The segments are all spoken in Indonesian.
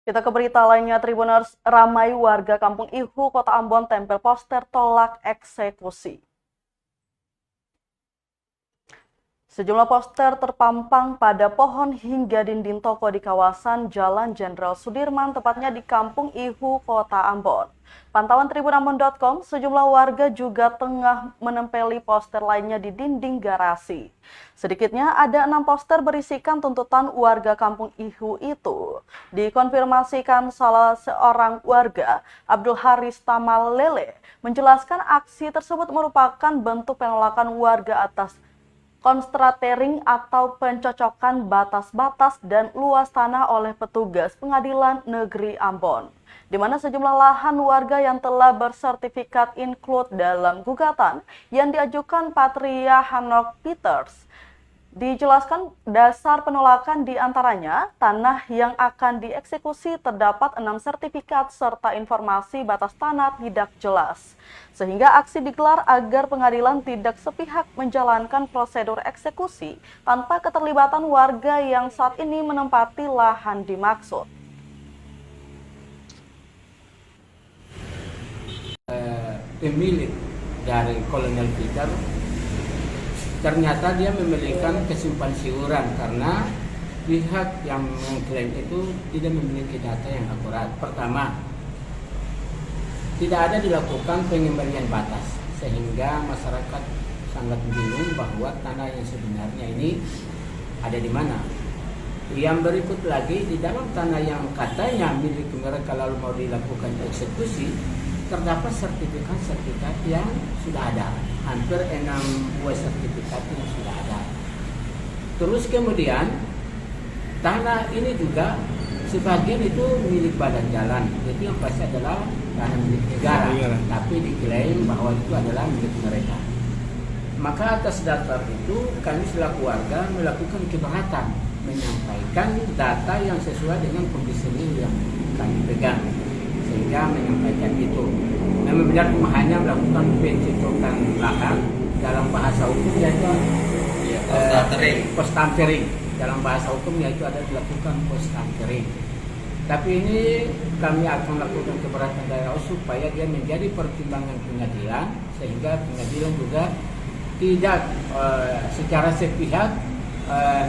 Kita ke berita lainnya, Tribuners, ramai warga Kampung Ihu, Kota Ambon tempel poster tolak eksekusi. Sejumlah poster terpampang pada pohon hingga dinding toko di kawasan Jalan Jenderal Sudirman, tepatnya di Kampung Ihu, Kota Ambon. Pantauan tribunambon.com, sejumlah warga juga tengah menempeli poster lainnya di dinding garasi. Sedikitnya ada 6 poster berisikan tuntutan warga Kampung Ihu itu. Dikonfirmasikan salah seorang warga, Abdul Haris Tamalele, menjelaskan aksi tersebut merupakan bentuk penolakan warga atas konstratering atau pencocokan batas-batas dan luas tanah oleh petugas Pengadilan Negeri Ambon, di mana sejumlah lahan warga yang telah bersertifikat include dalam gugatan yang diajukan Patria Hanok Peters. Dijelaskan dasar penolakan diantaranya tanah yang akan dieksekusi terdapat 6 sertifikat serta informasi batas tanah tidak jelas. Sehingga aksi digelar agar pengadilan tidak sepihak menjalankan prosedur eksekusi tanpa keterlibatan warga yang saat ini menempati lahan dimaksud. Pemilik dari Kolonel Peter ternyata dia memiliki kesimpulan siuran karena pihak yang mengklaim itu tidak memiliki data yang akurat. Pertama, tidak ada dilakukan pengembalian batas sehingga masyarakat sangat bingung bahwa tanah yang sebenarnya ini ada di mana. Yang berikut lagi, di dalam tanah yang katanya milik mereka lalu mau dilakukan eksekusi, terdapat sertifikat yang sudah ada, hampir 6 buah sertifikat yang sudah ada. Terus kemudian tanah ini juga sebagian itu milik badan jalan, itu yang pasti adalah tanah milik negara, tapi diklaim bahwa itu adalah milik mereka. Maka atas dasar itu kami selaku warga melakukan keberatan, menyampaikan data yang sesuai dengan kondisi yang kami pegang, sehingga menyampaikan itu. Memang benar hanya melakukan pencocokan lahan dalam bahasa hukum yaitu post tampering. Dalam bahasa hukum yaitu ada dilakukan post tampering. Tapi ini kami akan lakukan keberatan daerah supaya dia menjadi pertimbangan pengadilan sehingga pengadilan juga tidak secara sepihak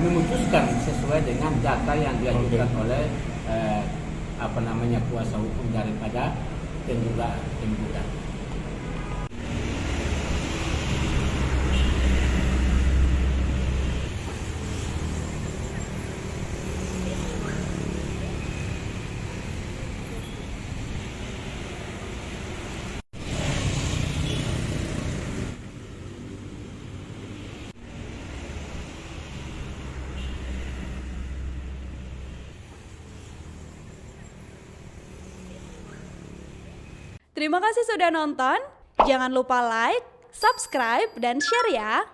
memutuskan sesuai dengan data yang diajukan oleh kuasa hukum daripada penggugat. Terima kasih sudah nonton. Jangan lupa like, subscribe, dan share ya.